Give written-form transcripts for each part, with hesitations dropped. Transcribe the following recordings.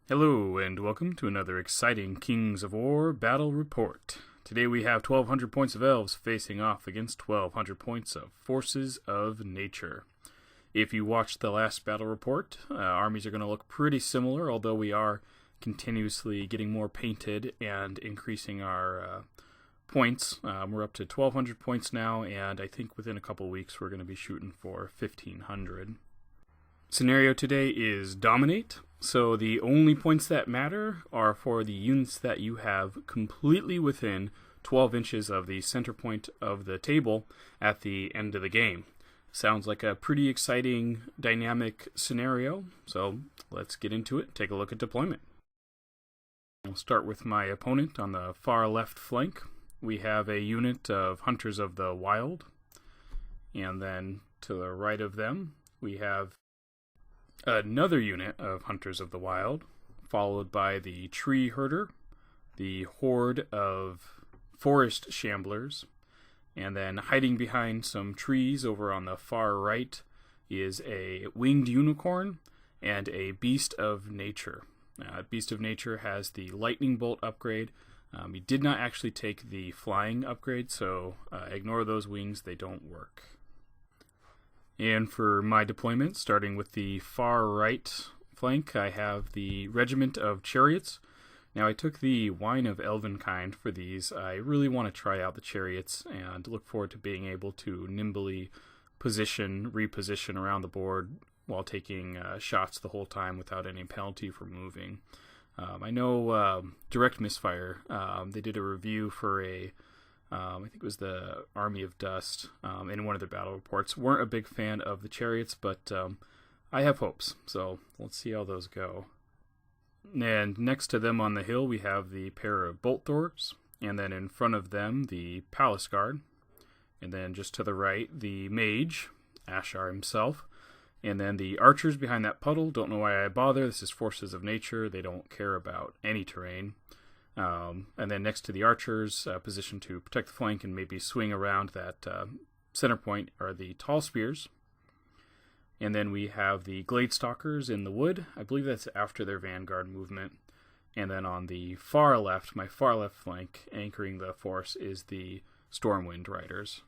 Hello, and welcome to another exciting Kings of War battle report. Today we have 1200 points of Elves facing off against 1200 points of Forces of Nature. If you watched the last battle report, armies are going to look pretty similar, although we are continuously getting more painted and increasing our points. We're up to 1200 points now, and I think within a couple weeks we're going to be shooting for 1500. Scenario today is Dominate. So the only points that matter are for the units that you have completely within 12 inches of the center point of the table at the end of the game. Sounds like a pretty exciting, dynamic scenario, so let's get into it and take a look at deployment. We'll start with my opponent on the far left flank. We have a unit of Hunters of the Wild, and then to the right of them we have another unit of Hunters of the Wild, followed by the Tree Herder, the horde of Forest Shamblers, and then hiding behind some trees over on the far right is a Winged Unicorn and a Beast of Nature. Beast of Nature has the Lightning Bolt upgrade. He did not actually take the Flying upgrade, so ignore those wings, they don't work. And for my deployment, starting with the far right flank, I have the Regiment of Chariots. Now, I took the Wine of Elvenkind for these. I really want to try out the Chariots and look forward to being able to nimbly reposition around the board while taking shots the whole time without any penalty for moving. I know Direct Misfire, they did a review for I think it was the Army of Dust, in one of their battle reports. Weren't a big fan of the Chariots, but I have hopes, so let's see how those go. And next to them on the hill, we have the pair of Bolt Thors, and then in front of them, the Palace Guard, and then just to the right, the Mage, Ashar himself, and then the Archers behind that puddle. Don't know why I bother. This is Forces of Nature. They don't care about any terrain. And then next to the Archers, positioned to protect the flank and maybe swing around that center point, are the Tall Spears. And then we have the Gladestalkers in the wood. I believe that's after their Vanguard movement. And then on the far left, my far left flank, anchoring the force, is the Stormwind Riders.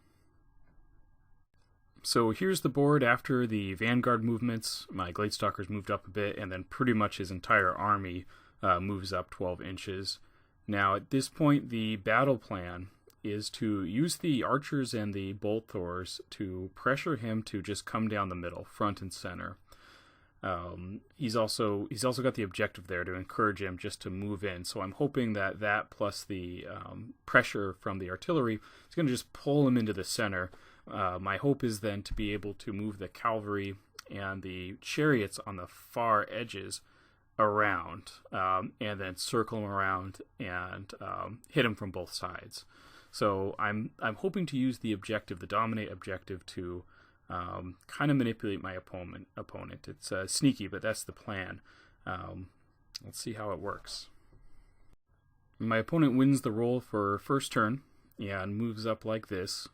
So here's the board after the Vanguard movements. My Gladestalkers moved up a bit, and then pretty much his entire army moves up 12 inches. Now, at this point, the battle plan is to use the Archers and the Bolt Thors to pressure him to just come down the middle, front and center. He's also got the objective there to encourage him just to move in. So I'm hoping that plus the pressure from the artillery is going to just pull him into the center. My hope is then to be able to move the cavalry and the chariots on the far edges around, and then circle him around and hit him from both sides. So I'm hoping to use the objective, the Dominate objective, to kind of manipulate my opponent. It's sneaky, but that's the plan. Let's see how it works. My opponent wins the roll for first turn and moves up like this.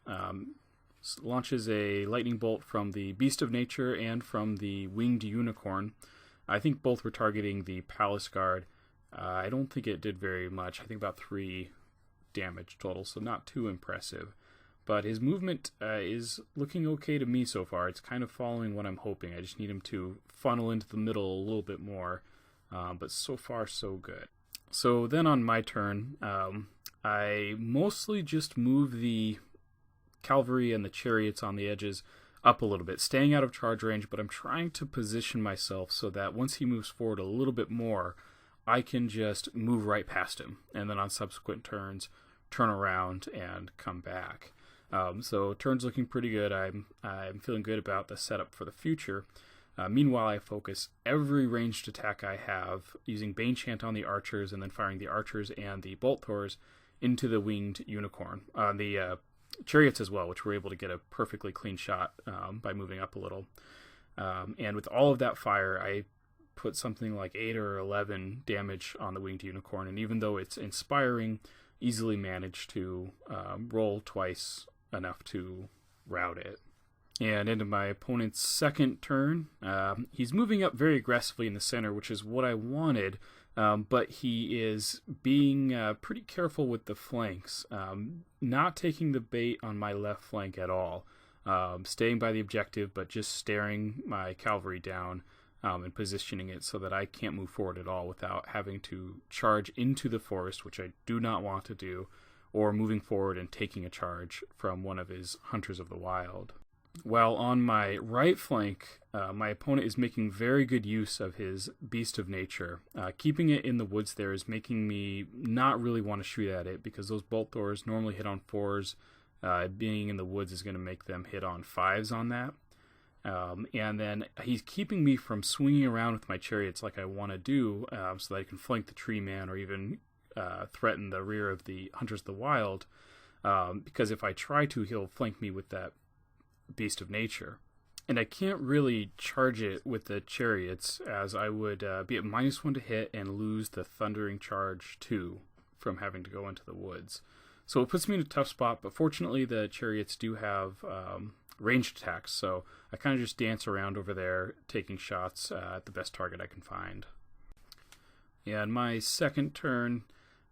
Launches a lightning bolt from the Beast of Nature and from the Winged Unicorn. I think both were targeting the Palace Guard. I don't think it did very much. I think about 3 damage total, so not too impressive. But his movement is looking okay to me so far. It's kind of following what I'm hoping. I just need him to funnel into the middle a little bit more. But so far, so good. So then on my turn, I mostly just move the cavalry and the chariots on the edges up a little bit, staying out of charge range, but I'm trying to position myself so that once he moves forward a little bit more, I can just move right past him, and then on subsequent turns, turn around and come back. So turns looking pretty good. I'm feeling good about the setup for the future. Meanwhile, I focus every ranged attack I have using Banechant on the Archers, and then firing the Archers and the Bolt Thors into the Winged Unicorn. The Chariots as well, which were able to get a perfectly clean shot by moving up a little. And with all of that fire, I put something like 8 or 11 damage on the Winged Unicorn, and even though it's inspiring, easily managed to roll twice enough to rout it. And into my opponent's second turn, he's moving up very aggressively in the center, which is what I wanted, but he is being pretty careful with the flanks, not taking the bait on my left flank at all, staying by the objective, but just staring my cavalry down and positioning it so that I can't move forward at all without having to charge into the forest, which I do not want to do, or moving forward and taking a charge from one of his Hunters of the Wild. While on my right flank, my opponent is making very good use of his Beast of Nature. Keeping it in the woods there is making me not really want to shoot at it because those bolt throws normally hit on 4s. Being in the woods is going to make them hit on 5s on that. And then he's keeping me from swinging around with my chariots like I want to do so that I can flank the tree man or even threaten the rear of the Hunters of the Wild. Because if I try to, he'll flank me with that Beast of Nature. And I can't really charge it with the chariots, as I would be at -1 to hit and lose the Thundering Charge 2 from having to go into the woods. So it puts me in a tough spot, but fortunately the chariots do have ranged attacks, so I kind of just dance around over there, taking shots at the best target I can find. And my second turn,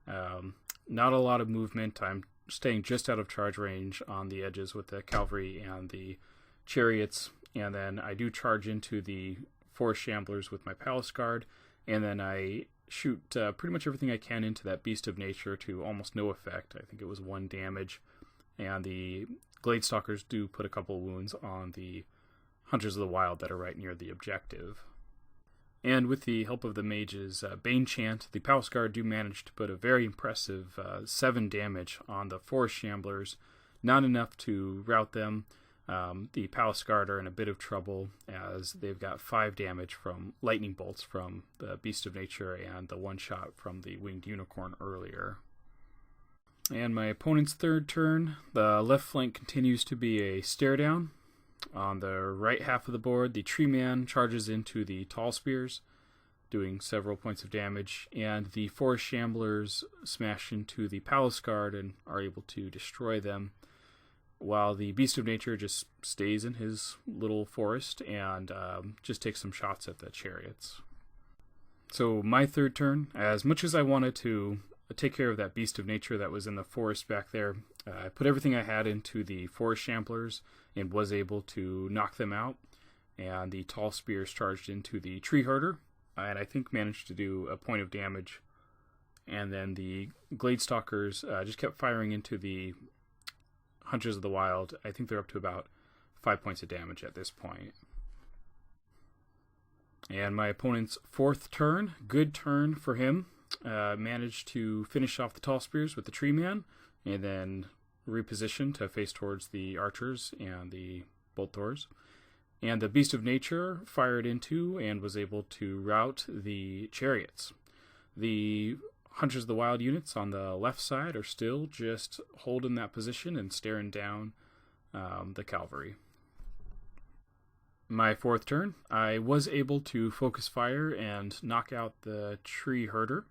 not a lot of movement. I'm staying just out of charge range on the edges with the cavalry and the chariots, and then I do charge into the forest shamblers with my palace guard, and then I shoot pretty much everything I can into that Beast of Nature to almost no effect. I think it was 1 damage, and the Gladestalkers do put a couple wounds on the Hunters of the Wild that are right near the objective. And with the help of the mage's Bane Chant, the Palace Guard do manage to put a very impressive 7 damage on the Forest Shamblers. Not enough to rout them. The Palace Guard are in a bit of trouble as they've got 5 damage from lightning bolts from the Beast of Nature and the 1 shot from the Winged Unicorn earlier. And my opponent's third turn, the left flank continues to be a stare down. On the right half of the board, the Tree Man charges into the Tall Spears, doing several points of damage, and the Forest Shamblers smash into the Palace Guard and are able to destroy them, while the Beast of Nature just stays in his little forest and just takes some shots at the chariots. So my third turn, as much as I wanted to take care of that Beast of Nature that was in the forest back there, I put everything I had into the Forest Shamblers and was able to knock them out, and the Tall Spears charged into the Tree Herder, and I think managed to do a point of damage, and then the Gladestalkers just kept firing into the Hunters of the Wild. I think they're up to about 5 points of damage at this point. And my opponent's fourth turn, good turn for him, managed to finish off the Tall Spears with the Tree Man, and then reposition to face towards the archers and the bolt throwers. And the Beast of Nature fired into and was able to rout the chariots. The Hunters of the Wild units on the left side are still just holding that position and staring down the cavalry. My fourth turn, I was able to focus fire and knock out the Tree Herder,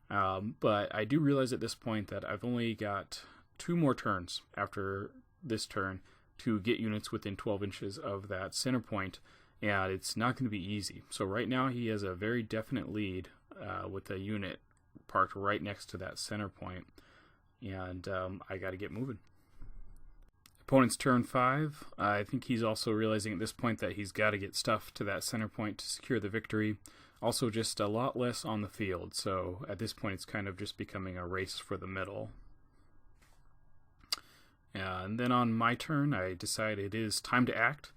but I do realize at this point that I've only got 2 more turns after this turn to get units within 12 inches of that center point, and it's not going to be easy. So right now he has a very definite lead with a unit parked right next to that center point, and I got to get moving. Opponent's turn 5. I think he's also realizing at this point that he's got to get stuff to that center point to secure the victory. Also just a lot less on the field, so at this point it's kind of just becoming a race for the middle. And then on my turn, I decide it is time to act.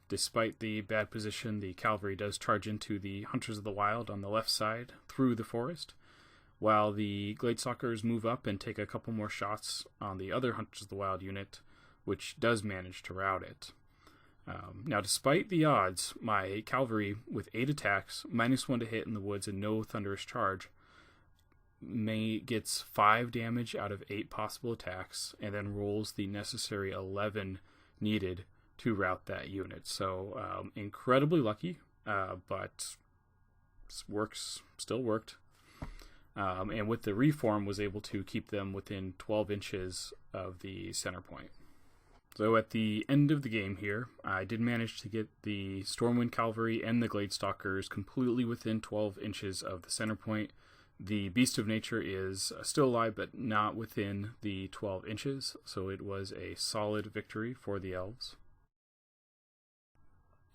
Despite the bad position, the cavalry does charge into the Hunters of the Wild on the left side through the forest, while the Gladestalkers move up and take a couple more shots on the other Hunters of the Wild unit, which does manage to rout it. Now, despite the odds, my cavalry, with 8 attacks, -1 to hit in the woods, and no thunderous charge, gets 5 damage out of 8 possible attacks, and then rolls the necessary 11 needed to rout that unit. So incredibly lucky, but still worked. And with the reform, was able to keep them within 12 inches of the center point. So at the end of the game here, I did manage to get the Stormwind Cavalry and the Gladestalkers completely within 12 inches of the center point. The Beast of Nature is still alive, but not within the 12 inches, so it was a solid victory for the Elves.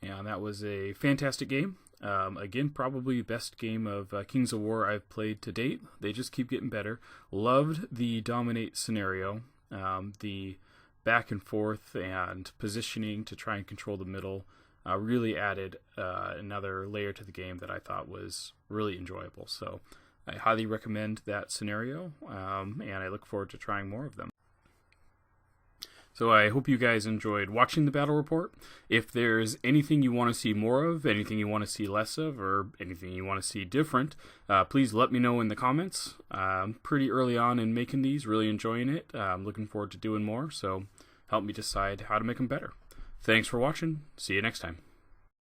And that was a fantastic game. Again, probably the best game of Kings of War I've played to date. They just keep getting better. Loved the dominate scenario. The back and forth and positioning to try and control the middle really added another layer to the game that I thought was really enjoyable. So I highly recommend that scenario, and I look forward to trying more of them. So I hope you guys enjoyed watching the battle report. If there's anything you want to see more of, anything you want to see less of, or anything you want to see different, please let me know in the comments. Pretty early on in making these, really enjoying it. I'm looking forward to doing more, so help me decide how to make them better. Thanks for watching. See you next time.